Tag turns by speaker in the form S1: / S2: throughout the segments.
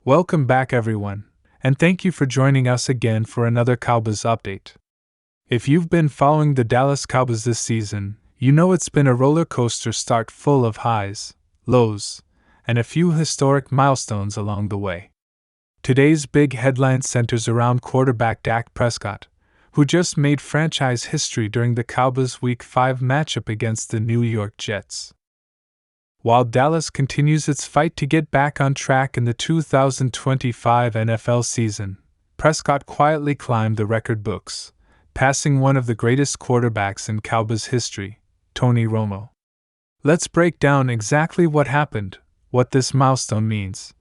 S1: Welcome back, everyone, and thank you for joining us again for another Cowboys update. If you've been following the Dallas Cowboys this season, you know it's been a roller coaster start full of highs, lows, and a few historic milestones along the way. Today's big headline centers around quarterback Dak Prescott, who just made franchise history during the Cowboys' Week 5 matchup against the New York Jets. While Dallas continues its fight to get back on track in the 2025 NFL season, Prescott quietly climbed the record books, passing one of the greatest quarterbacks in Cowboys history, Tony Romo. Let's break down exactly what happened, what this milestone means,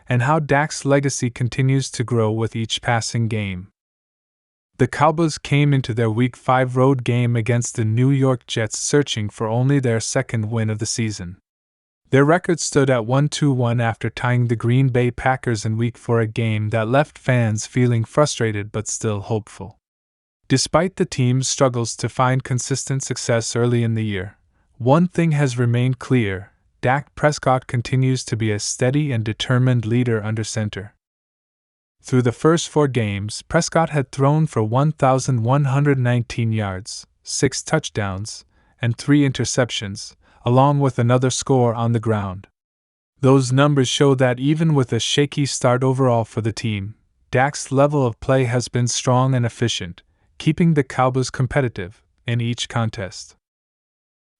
S1: and how Dak's legacy continues to grow with each passing game. The Cowboys came into their Week 5 road game against the New York Jets searching for only their second win of the season. Their record stood at 1-1 after tying the Green Bay Packers in Week 4, a game that left fans feeling frustrated but still hopeful. Despite the team's struggles to find consistent success early in the year, one thing has remained clear: Dak Prescott continues to be a steady and determined leader under center. Through the first 4 games, Prescott had thrown for 1,119 yards, 6 touchdowns, and 3 interceptions, along with another score on the ground. Those numbers show that even with a shaky start overall for the team, Dak's level of play has been strong and efficient, keeping the Cowboys competitive in each contest.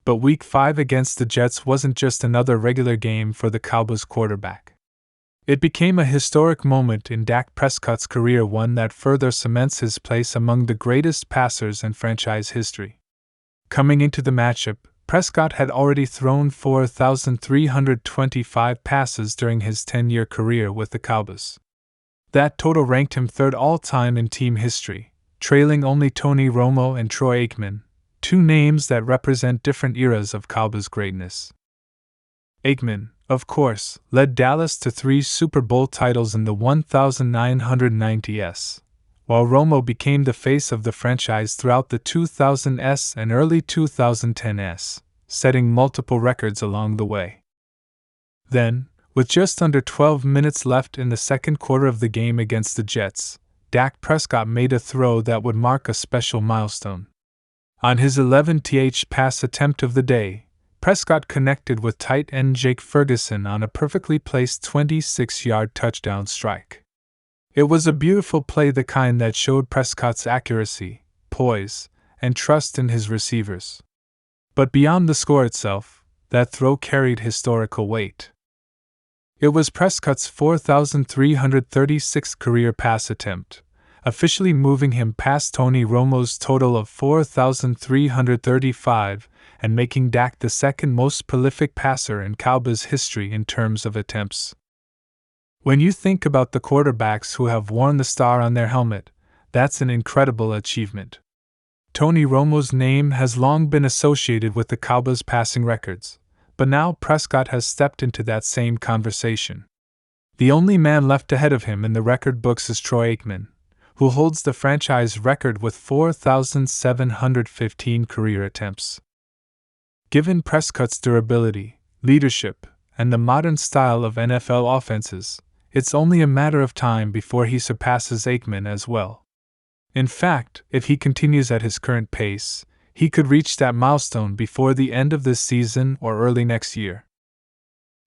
S1: But Week 5 against the Jets wasn't just another regular game for the Cowboys quarterback. It became a historic moment in Dak Prescott's career, one that further cements his place among the greatest passers in franchise history. Coming into the matchup, Prescott had already thrown 4,325 passes during his 10-year career with the Cowboys. That total ranked him third all-time in team history, trailing only Tony Romo and Troy Aikman, 2 names that represent different eras of Cowboys greatness. Aikman, of course, led Dallas to 3 Super Bowl titles in the 1990s, while Romo became the face of the franchise throughout the 2000s and early 2010s, setting multiple records along the way. Then, with just under 12 minutes left in the second quarter of the game against the Jets, Dak Prescott made a throw that would mark a special milestone. On his 11th pass attempt of the day, Prescott connected with tight end Jake Ferguson on a perfectly placed 26-yard touchdown strike. It was a beautiful play, the kind that showed Prescott's accuracy, poise, and trust in his receivers. But beyond the score itself, that throw carried historical weight. It was Prescott's 4,336th career pass attempt, officially moving him past Tony Romo's total of 4,335 and making Dak the second most prolific passer in Cowboys history in terms of attempts. When you think about the quarterbacks who have worn the star on their helmet, that's an incredible achievement. Tony Romo's name has long been associated with the Cowboys' passing records, but now Prescott has stepped into that same conversation. The only man left ahead of him in the record books is Troy Aikman, who holds the franchise record with 4,715 career attempts. Given Prescott's durability, leadership, and the modern style of NFL offenses, it's only a matter of time before he surpasses Aikman as well. In fact, if he continues at his current pace, he could reach that milestone before the end of this season or early next year.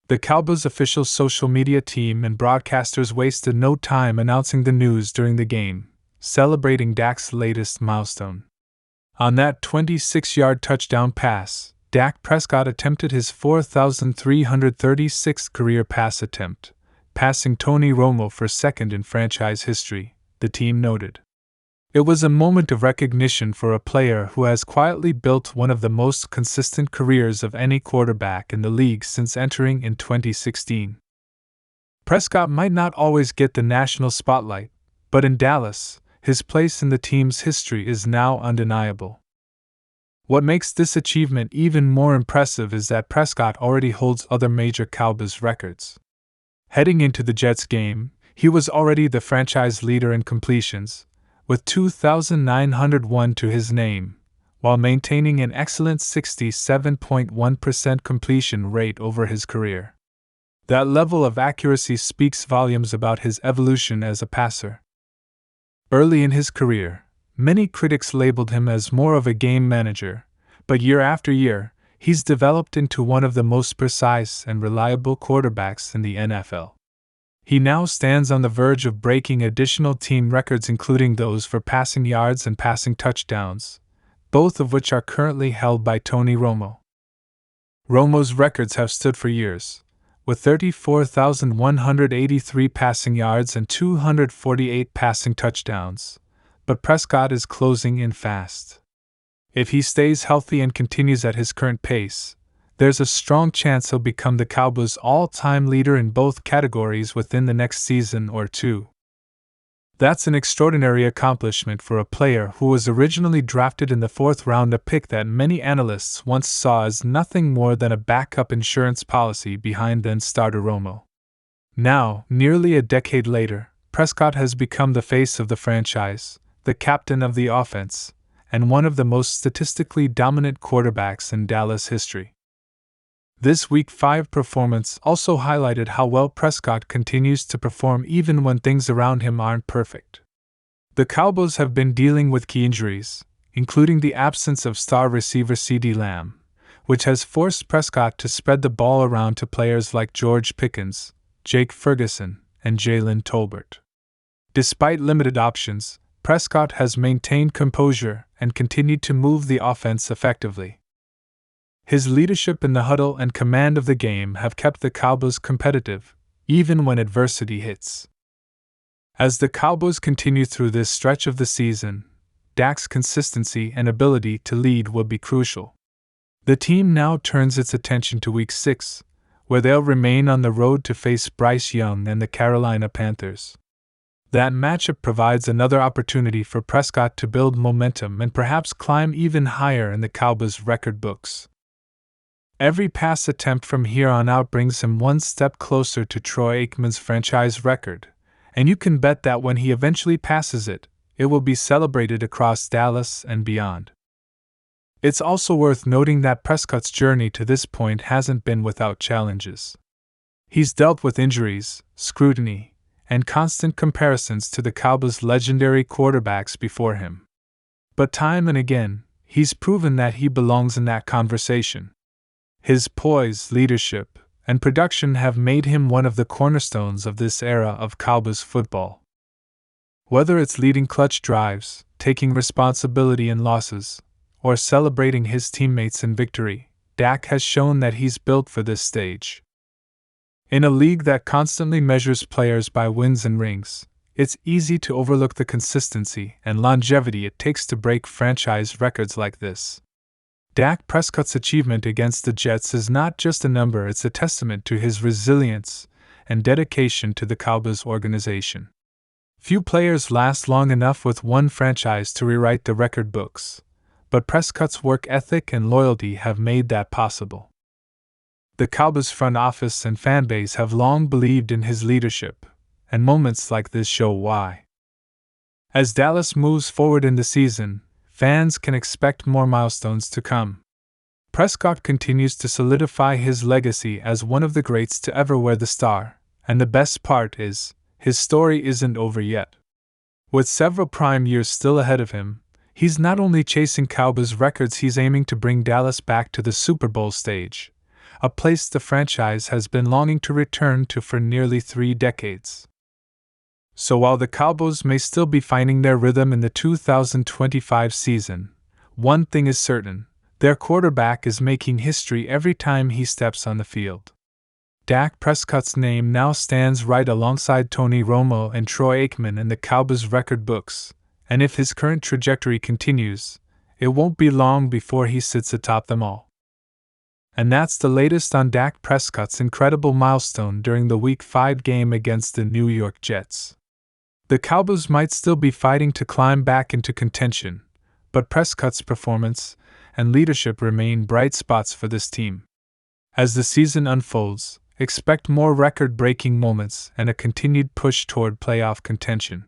S1: The Cowboys' official social media team and broadcasters wasted no time announcing the news during the game, celebrating Dak's latest milestone. On that 26-yard touchdown pass, Dak Prescott attempted his 4,336th career pass attempt, passing Tony Romo for second in franchise history, the team noted. It was a moment of recognition for a player who has quietly built one of the most consistent careers of any quarterback in the league since entering in 2016. Prescott might not always get the national spotlight, but in Dallas, his place in the team's history is now undeniable. What makes this achievement even more impressive is that Prescott already holds other major Cowboys records. Heading into the Jets game, he was already the franchise leader in completions, with 2,901 to his name, while maintaining an excellent 67.1% completion rate over his career. That level of accuracy speaks volumes about his evolution as a passer. Early in his career, many critics labeled him as more of a game manager, but year after year, he's developed into one of the most precise and reliable quarterbacks in the NFL. He now stands on the verge of breaking additional team records, including those for passing yards and passing touchdowns, both of which are currently held by Tony Romo. Romo's records have stood for years, with 34,183 passing yards and 248 passing touchdowns, but Prescott is closing in fast. If he stays healthy and continues at his current pace, there's a strong chance he'll become the Cowboys' all-time leader in both categories within the next season or two. That's an extraordinary accomplishment for a player who was originally drafted in the 4th round, a pick that many analysts once saw as nothing more than a backup insurance policy behind then-starter Romo. Now, nearly a decade later, Prescott has become the face of the franchise, the captain of the offense, and one of the most statistically dominant quarterbacks in Dallas history. This Week 5 performance also highlighted how well Prescott continues to perform even when things around him aren't perfect. The Cowboys have been dealing with key injuries, including the absence of star receiver CeeDee Lamb, which has forced Prescott to spread the ball around to players like George Pickens, Jake Ferguson, and Jalen Tolbert. Despite limited options, Prescott has maintained composure and continued to move the offense effectively. His leadership in the huddle and command of the game have kept the Cowboys competitive, even when adversity hits. As the Cowboys continue through this stretch of the season, Dak's consistency and ability to lead will be crucial. The team now turns its attention to Week 6, where they'll remain on the road to face Bryce Young and the Carolina Panthers. That matchup provides another opportunity for Prescott to build momentum and perhaps climb even higher in the Cowboys' record books. Every pass attempt from here on out brings him one step closer to Troy Aikman's franchise record, and you can bet that when he eventually passes it, it will be celebrated across Dallas and beyond. It's also worth noting that Prescott's journey to this point hasn't been without challenges. He's dealt with injuries, scrutiny, and constant comparisons to the Cowboys' legendary quarterbacks before him. But time and again, he's proven that he belongs in that conversation. His poise, leadership, and production have made him one of the cornerstones of this era of Cowboys football. Whether it's leading clutch drives, taking responsibility in losses, or celebrating his teammates in victory, Dak has shown that he's built for this stage. In a league that constantly measures players by wins and rings, it's easy to overlook the consistency and longevity it takes to break franchise records like this. Dak Prescott's achievement against the Jets is not just a number, it's a testament to his resilience and dedication to the Cowboys organization. Few players last long enough with one franchise to rewrite the record books, but Prescott's work ethic and loyalty have made that possible. The Cowboys front office and fanbase have long believed in his leadership, and moments like this show why. As Dallas moves forward in the season, fans can expect more milestones to come. Prescott continues to solidify his legacy as one of the greats to ever wear the star, and the best part is, his story isn't over yet. With several prime years still ahead of him, he's not only chasing Cowboys records, he's aiming to bring Dallas back to the Super Bowl stage, a place the franchise has been longing to return to for nearly 3 decades. So while the Cowboys may still be finding their rhythm in the 2025 season, one thing is certain: their quarterback is making history every time he steps on the field. Dak Prescott's name now stands right alongside Tony Romo and Troy Aikman in the Cowboys record books, and if his current trajectory continues, it won't be long before he sits atop them all. And that's the latest on Dak Prescott's incredible milestone during the Week 5 game against the New York Jets. The Cowboys might still be fighting to climb back into contention, but Prescott's performance and leadership remain bright spots for this team. As the season unfolds, expect more record-breaking moments and a continued push toward playoff contention.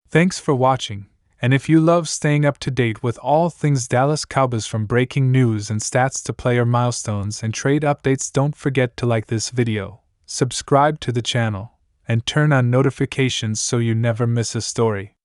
S1: Thanks for watching, and if you love staying up to date with all things Dallas Cowboys, from breaking news and stats to player milestones and trade updates, don't forget to like this video subscribe to the channel, and turn on notifications so you never miss a story.